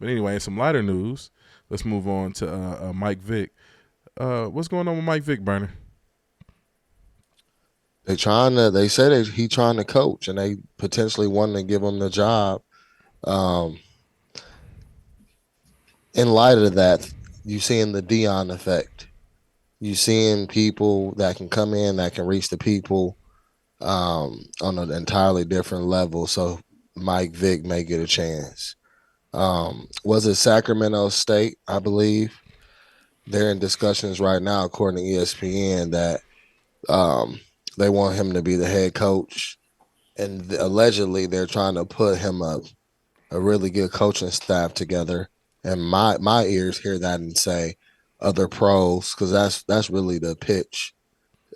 But anyway, in some lighter news, let's move on to Mike Vick. What's going on with Mike Vick, Burner? They say that he trying to coach, and they potentially want to give him the job. Um, in light of that, you seeing the Deion effect. You seeing people that can come in that can reach the people on an entirely different level. So Mike Vick may get a chance. Was it Sacramento State? I believe they're in discussions right now, according to ESPN, that um, they want him to be the head coach, and allegedly they're trying to put him a really good coaching staff together. And my ears hear that and say other pros, because that's really the pitch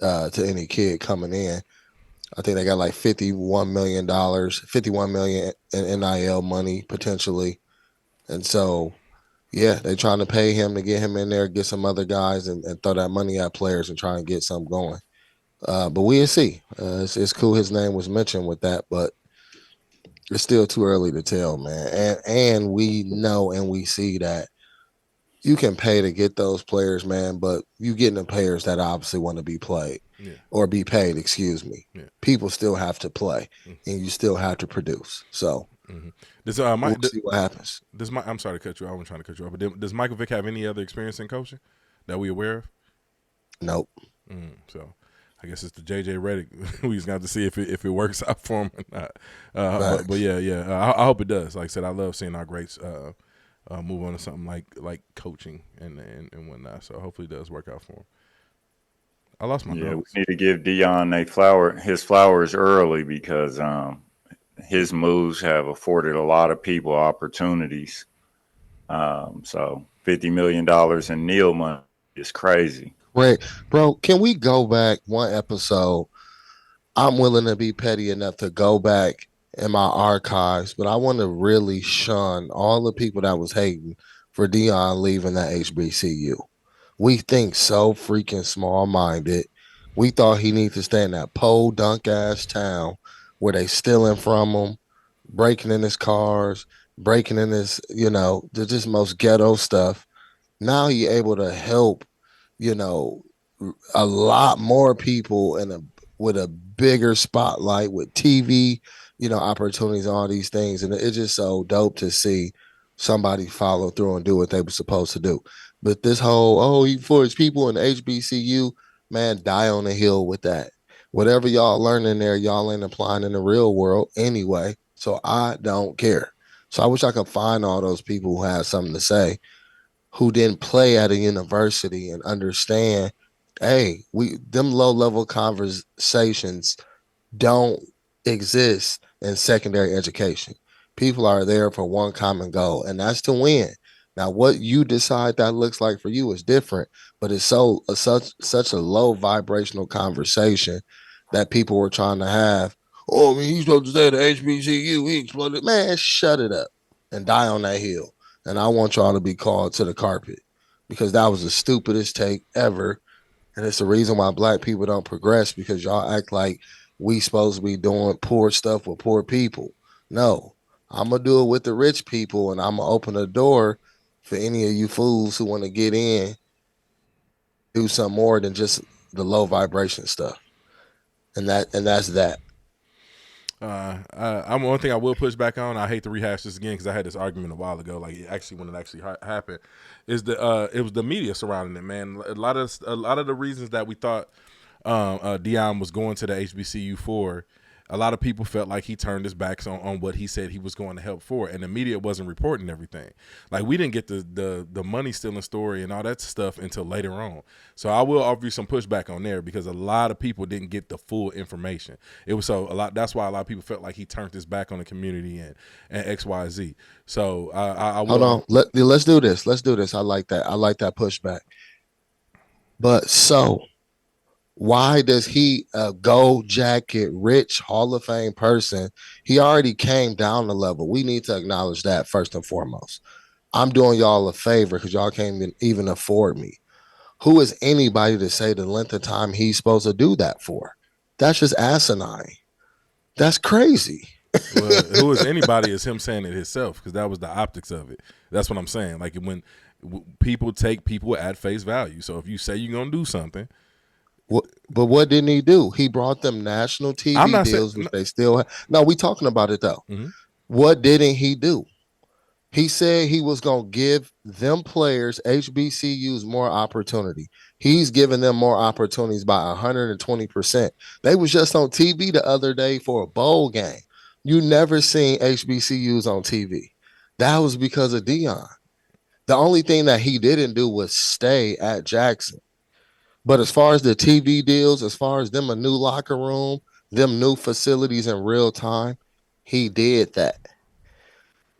to any kid coming in. I think they got like $51 million, 51 million in NIL money potentially, and so yeah, they trying to pay him to get him in there, get some other guys, and throw that money at players and try and get something going. But we'll see. It's cool his name was mentioned with that, but it's still too early to tell, man. And we know and we see that you can pay to get those players, man, but you getting the players that obviously want to be played Yeah, or be paid, excuse me. yeah. People still have to play Mm-hmm. and you still have to produce. So Does we'll see what happens. I'm sorry to cut you off. I'm trying to cut you off. But does Michael Vick have any other experience in coaching that we aware of? Nope. So I guess it's the JJ Redick. We just got to see if it works out for him or not. But yeah. I hope it does. Like I said, I love seeing our greats move on to something like coaching and whatnot. So hopefully it does work out for him. I lost my Yeah, we notes. need to give Deion his flowers early because his moves have afforded a lot of people opportunities. So $50 million in Neil money is crazy. Right. Bro, can we go back one episode? I'm willing to be petty enough to go back in my archives, but I want to really shun all the people that was hating for Dion leaving that HBCU. We think so freaking small minded. We thought he needed to stay in that pole dunk ass town where they stealing from him, breaking in his cars, breaking in his, the just most ghetto stuff. Now he able to help, you know, a lot more people in a with a bigger spotlight with TV, opportunities, all these things, and it's just so dope to see somebody follow through and do what they were supposed to do. But this whole he for his people in HBCU, man, die on the hill with that. Whatever y'all learn in there, y'all ain't applying in the real world anyway. So I don't care. So I wish I could find all those people who have something to say, who didn't play at a university and understand, hey, we them low level conversations don't exist in secondary education. People are there for one common goal, and that's to win. Now, what you decide that looks like for you is different, but it's such a low vibrational conversation that people were trying to have. Oh, I mean, he's supposed to stay at the HBCU. He exploded. Man, shut it up and die on that hill. And I want y'all to be called to the carpet because that was the stupidest take ever. And it's the reason why black people don't progress, because y'all act like we supposed to be doing poor stuff with poor people. No, I'm gonna do it with the rich people, and I'm gonna open the door for any of you fools who want to get in, do some more than just the low vibration stuff. And that's that. I'm one thing I will push back on. I hate to rehash this again because I had this argument a while ago. Like actually, when it actually happened, is it was the media surrounding it. Man, a lot of the reasons that we thought Deion was going to the HBCU for, a lot of people felt like he turned his backs on what he said he was going to help for, and the media wasn't reporting everything. Like we didn't get the money stealing story and all that stuff until later on. So I will offer you some pushback on there because a lot of people didn't get the full information. It was so a lot. That's why a lot of people felt like he turned his back on the community and XYZ. So I Hold will. on. Let's do this. Let's do this. I like that. I like that pushback. But so why does he, a gold jacket, rich Hall of Fame person, he already came down the level? We need to acknowledge that first and foremost. I'm doing y'all a favor because y'all can't even afford me. Who is anybody to say the length of time he's supposed to do that for? That's just asinine. That's crazy. Well, who is anybody is him saying it himself, because that was the optics of it. That's what I'm saying. Like when people take people at face value. So if you say you're gonna do something, but what didn't he do? He brought them national TV deals, which they still have. No, we talking about it though. Mm-hmm. What didn't he do? He said he was going to give them players, HBCUs, more opportunity. He's giving them more opportunities by 120%. They was just on TV the other day for a bowl game. You never seen HBCUs on TV. That was because of Deion. The only thing that he didn't do was stay at Jackson. But as far as the TV deals, as far as them a new locker room, them new facilities in real time, he did that.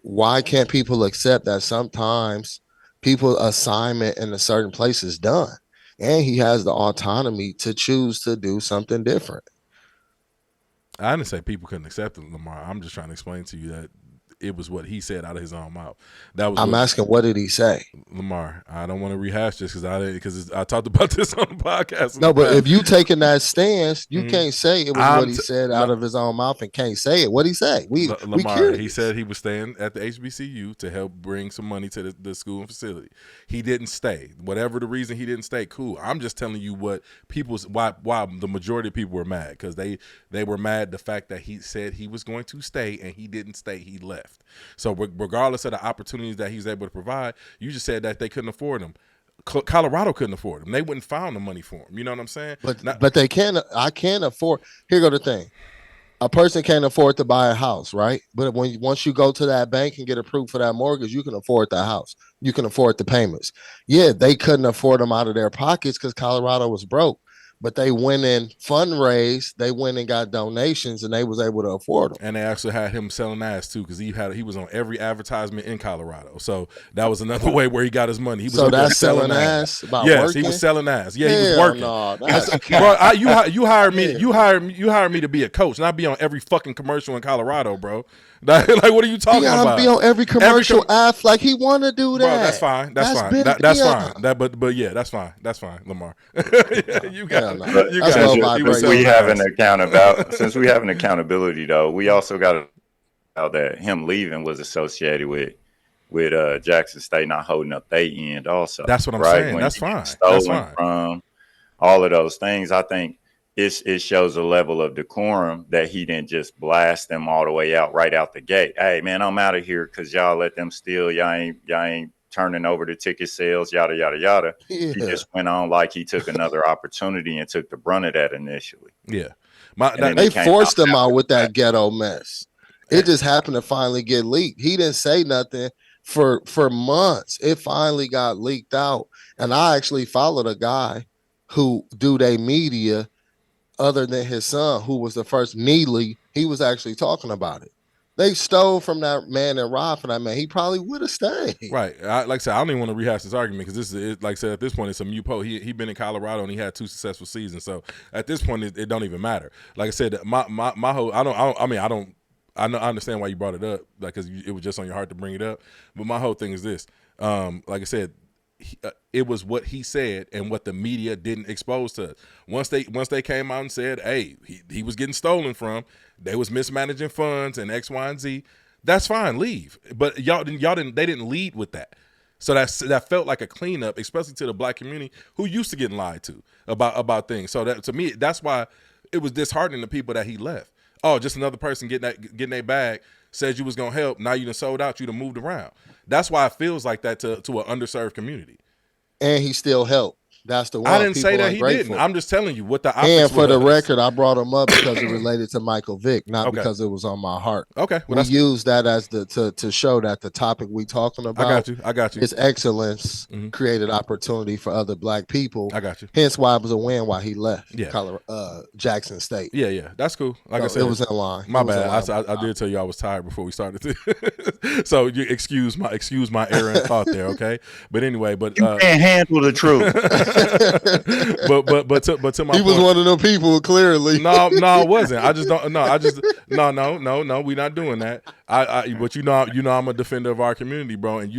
Why can't people accept that sometimes people's assignment in a certain place is done, and he has the autonomy to choose to do something different? I didn't say people couldn't accept it, Lamar. I'm just trying to explain to you that it was what he said out of his own mouth. I'm asking, what did he say? Lamar, I don't want to rehash this because I talked about this on the podcast. No, but if you taking that stance, you can't say it was what he said out of his own mouth and can't say it. What'd he say? Lamar, he said he was staying at the HBCU to help bring some money to the school and facility. He didn't stay. Whatever the reason he didn't stay, cool. I'm just telling you what why the majority of people were mad, because they were mad the fact that he said he was going to stay and he didn't stay. He left. So regardless of the opportunities that he's able to provide, you just said that they couldn't afford them. Colorado couldn't afford them. They wouldn't found the money for him. You know what I'm saying? But they can't. I can't afford. Here go the thing. A person can't afford to buy a house, right? But once you go to that bank and get approved for that mortgage, you can afford the house. You can afford the payments. Yeah, they couldn't afford them out of their pockets because Colorado was broke. But they went and fundraised, they went and got donations, and they was able to afford them. And they actually had him selling ass too, because he was on every advertisement in Colorado. So that was another way where he got his money. He was that's selling ass. Yes, working? He was selling ass. Yeah, he was working. No, bro, you hired me. You hired me to be a coach, not be on every fucking commercial in Colorado, bro. Like, what are you talking about? Be on every commercial app. Like, he want to do that. Bro, that's fine. That's fine. That's fine. But yeah, that's fine. That's fine, Lamar. You got it. We have an accountability. Since we have an accountability, though, we also got to know that him leaving was associated with Jackson State not holding up their end. Also, that's what I'm saying. That's fine. Stolen from all of those things. I think it shows a level of decorum that he didn't just blast them all the way out right out the gate. Hey, man, I'm out of here because y'all let them steal. Y'all ain't turning over the ticket sales, yada, yada, yada. Yeah. He just went on like he took another opportunity and took the brunt of that initially. Yeah. They forced him out with that ghetto mess. It just happened to finally get leaked. He didn't say nothing for months. It finally got leaked out. And I actually followed a guy who do their media other than his son, who was the first Neely. He was actually talking about it. They stole from that man and robbed from that man. He probably would have stayed. Right. Like I said, I don't even want to rehash this argument because this is, like I said, at this point, it's a mute point. He been in Colorado and he had 2 successful seasons. So at this point, it don't even matter. Like I said, my whole, I understand why you brought it up, like, because it was just on your heart to bring it up. But my whole thing is this. Like I said, it was what he said and what the media didn't expose to us. Once they came out and said, hey, he was getting stolen from, they was mismanaging funds and X, Y, and Z, that's fine, leave. But they didn't lead with that. So that felt like a cleanup, especially to the black community who used to getting lied to about things. So that, to me, that's why it was disheartening to people that he left. Oh, just another person getting their bag, said you was gonna help. Now you done sold out, you done moved around. That's why it feels like that to an underserved community. And he still helped. That's the one. I didn't say that he didn't. I'm just telling you what the optics and for the record, I brought him up because it related to Michael Vick, not because it was on my heart. Okay, well, we use that as to show that the topic we talking about. I got you. His excellence created opportunity for other black people. I got you. Hence why it was a win why he left. Yeah. Jackson State. Yeah, that's cool. Like I said, it was in line. My bad. I did tell you I was tired before we started. So you excuse my error in thought there, okay? But anyway, you can't handle the truth. but to my He was point, one of them people, clearly. no, I wasn't. I just don't. No, I just no. We not doing that. But I'm a defender of our community, bro. And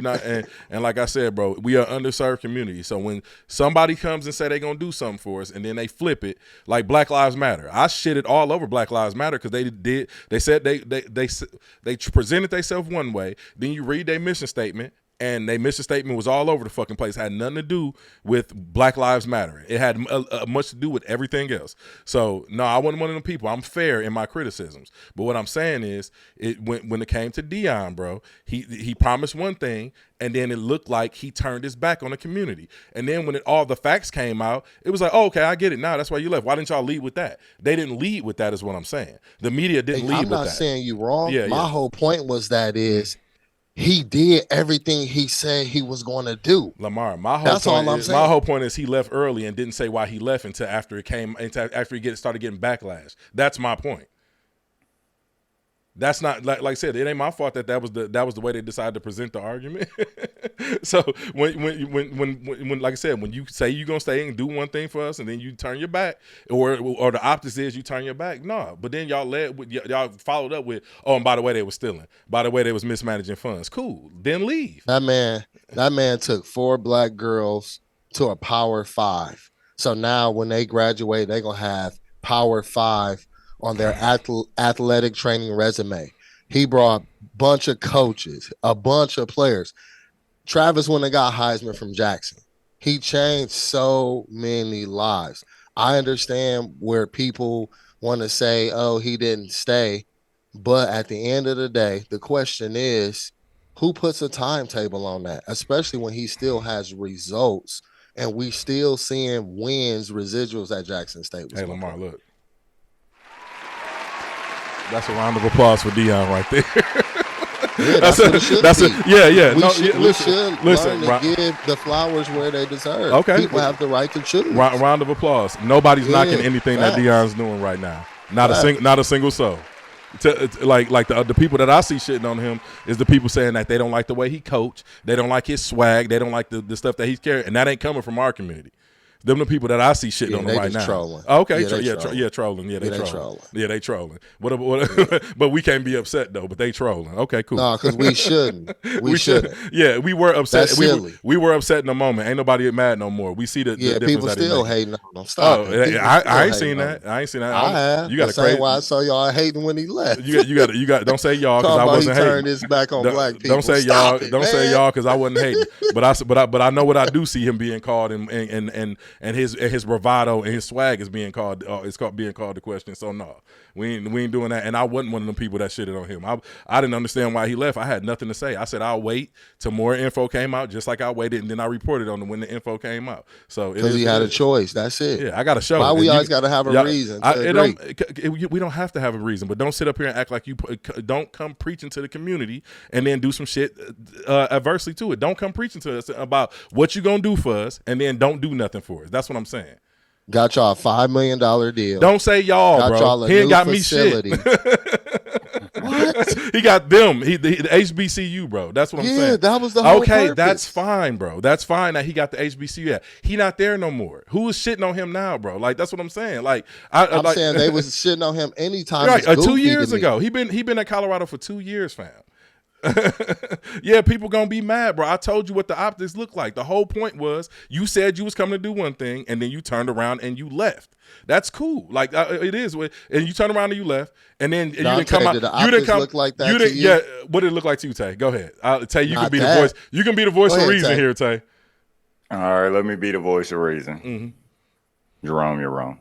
and like I said, bro, we are underserved community. So when somebody comes and say they gonna do something for us, and then they flip it, like Black Lives Matter, I shitted all over Black Lives Matter because they said they presented themselves one way. Then you read their mission statement. And their mission statement was all over the fucking place. It had nothing to do with Black Lives Matter. It had much to do with everything else. So, no, I wasn't one of them people. I'm fair in my criticisms. But what I'm saying is, when it came to Deion, bro, he promised one thing, and then it looked like he turned his back on the community. And then when all the facts came out, it was like, oh, okay, I get it now. That's why you left. Why didn't y'all lead with that? They didn't lead with that is what I'm saying. The media didn't lead with that. I'm not saying you wrong. Yeah, my whole point was that he did everything he said he was going to do. Lamar, that's all I'm saying. My whole point is he left early and didn't say why he left until after he started getting backlash. That's my point. That's not like I said. It ain't my fault that was the way they decided to present the argument. So when like I said, when you say you're gonna stay and do one thing for us, and then you turn your back, or the opposite is you turn your back. No, but then y'all followed up with, oh, and by the way they was stealing. By the way they was mismanaging funds. Cool. Then leave. That man took 4 black girls to a Power 5. So now when they graduate, they're gonna have Power 5 on their athletic training resume. He brought a bunch of coaches, a bunch of players. Travis went and got Heisman from Jackson. He changed so many lives. I understand where people want to say, oh, he didn't stay. But at the end of the day, the question is, who puts a timetable on that? Especially when he still has results and we still seeing wins, residuals at Jackson State. Hey, Lamar, look. That's a round of applause for Deion right there. Yeah, that's what it should be. Yeah. We should learn to give the flowers where they deserve. Okay. People have the right to choose. Round of applause. Nobody's knocking anything that Deion's doing right now. Not a single soul. Like the people that I see shitting on him is the people saying that they don't like the way he coached. They don't like his swag. They don't like the stuff that he's carrying. And that ain't coming from our community. Them the people that I see shitting on them right now. Trolling. Okay, trolling. Trolling. Yeah, they trolling. Yeah, they trolling. Yeah. But we can't be upset though. But they trolling. Okay, cool. No, because we shouldn't. We shouldn't. Yeah, we were upset. That's silly. We were upset in the moment. Ain't nobody mad no more. We see the difference. People that still hating on him. Stop. I ain't seen that. I ain't seen that. I have. You got the same why I saw y'all hating when he left. You got. Don't say y'all because I wasn't hating. Turned his back on black people. Don't say y'all. Don't say y'all because I wasn't hating. But I know what I do see him being called and his bravado and his swag is being called. Being called the question. So no, we ain't doing that. And I wasn't one of them people that shitted on him. I didn't understand why he left. I had nothing to say. I said I'll wait till more info came out, just like I waited, and then I reported on him when the info came out. So because he had a choice. That's it. Yeah, I got to show. Why we always got to have a reason? We don't have to have a reason, but don't sit up here and act like you don't come preaching to the community and then do some shit adversely to it. Don't come preaching to us about what you gonna do for us and then don't do nothing for us. That's what I'm saying. Got y'all a $5 million deal. Don't say y'all, bro. He ain't got facility. Me shit. What? He got them. The HBCU, bro. That's what I'm saying. Yeah, that was the whole purpose. That's fine, bro. That's fine that he got the HBCU. Yeah, he not there no more. Who is shitting on him now, bro? Like that's what I'm saying. Like I'm saying they was shitting on him anytime. Right, 2 years ago. He been at Colorado for 2 years, fam. Yeah, people gonna be mad, bro. I told you what the optics look like. The whole point was you said you was coming to do one thing, and then you turned around and you left. That's cool. Like it is. And you turned around and you left, and then you didn't come out. You didn't come. Look like that to you? Yeah. What did it look like to you, Tay? Go ahead. Tay, you can be the voice. You can be the voice of reason here, Tay. All right, let me be the voice of reason. Mm-hmm. You're wrong.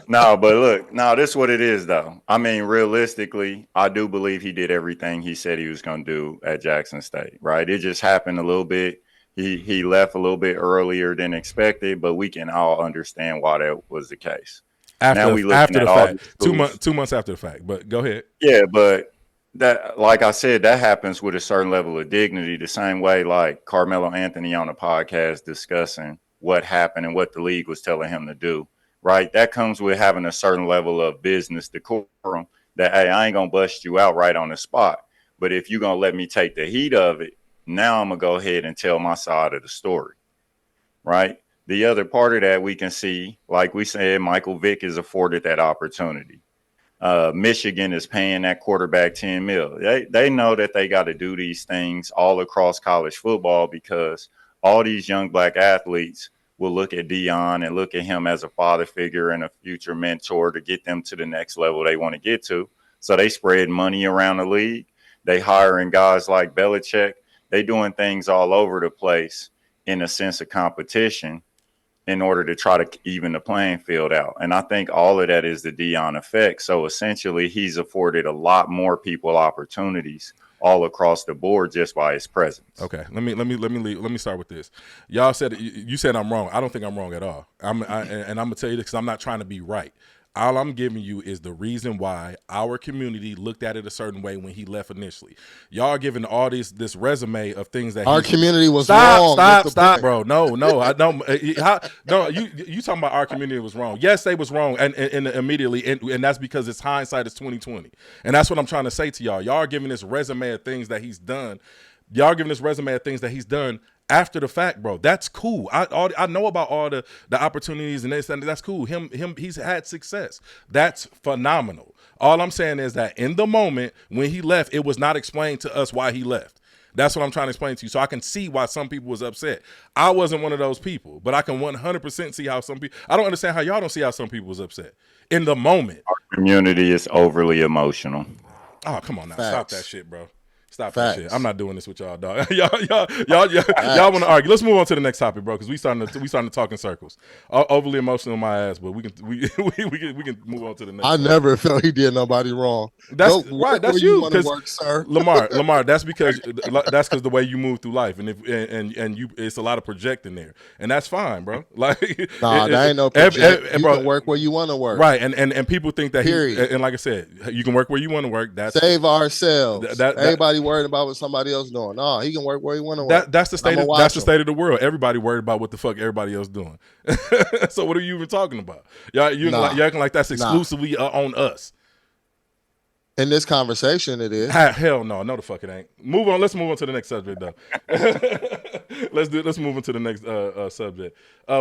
No, but look, this is what it is, though. I mean, realistically, I do believe he did everything he said he was going to do at Jackson State, right? It just happened a little bit. He left a little bit earlier than expected, but we can all understand why that was the case. After the fact, 2 months after the fact. But go ahead. Yeah, but that, like I said, that happens with a certain level of dignity. The same way, like Carmelo Anthony on a podcast discussing what happened and what the league was telling him to do. Right, that comes with having a certain level of business decorum that, hey, I ain't going to bust you out right on the spot. But if you're going to let me take the heat of it, now I'm going to go ahead and tell my side of the story. right? The other part of that we can see, like we said, Michael Vick is afforded that opportunity. Michigan is paying that quarterback $10 million. They know that they got to do these things all across college football because all these young black athletes will look at Deion and look at him as a father figure and a future mentor to get them to the next level they want to get to. So they spread money around the league. They hiring guys like Belichick. They doing things all over the place in a sense of competition in order to try to even the playing field out. And I think all of that is the Deion effect. So essentially he's afforded a lot more people opportunities all across the board just by his presence. Okay, let me start with this. Y'all said you said I'm wrong. I don't think I'm wrong at all. And I'm gonna tell you this because I'm not trying to be right. All I'm giving you is the reason why our community looked at it a certain way when he left initially. Y'all are giving all this resume of things that our community was wrong. Stop, bro. No, I don't. No, you talking about our community was wrong? Yes, they was wrong, and immediately, and that's because it's hindsight is 2020, and that's what I'm trying to say to y'all. Y'all are giving this resume of things that he's done. Y'all giving this resume of things that he's done after the fact, bro. That's cool. I know about all the opportunities and this, and that's cool. He's had success. That's phenomenal. All I'm saying is that in the moment when he left, it was not explained to us why he left. That's what I'm trying to explain to you. So I can see why some people was upset. I wasn't one of those people, but I can 100% see how some people. I don't understand how y'all don't see how some people was upset in the moment. Our community is overly emotional. Oh, come on now. Facts. Stop that shit, bro. Stop Facts. that shit. I'm not doing this with y'all, dog. y'all want to argue. Let's move on to the next topic, bro, because we starting to talk in circles. Overly emotional in my ass, but we can move on to the next. I never felt he did nobody wrong. That's right. That's you, because Lamar. That's because the way you move through life, and it's a lot of projecting there, and that's fine, bro. Like, that ain't no project. You can work where you want to work, right? And people think that and like I said, you can work where you want to work. That's save ourselves. Everybody worried about what somebody else doing. No, he can work where he want to work. That's the state. That's the state of the world. Everybody worried about what the fuck everybody else doing. So what are you even talking about? You're acting like that's exclusively on us. In this conversation, it is. Hell no, the fuck it ain't. Move on. Let's move on to the next subject, though. Let's move on to the next subject.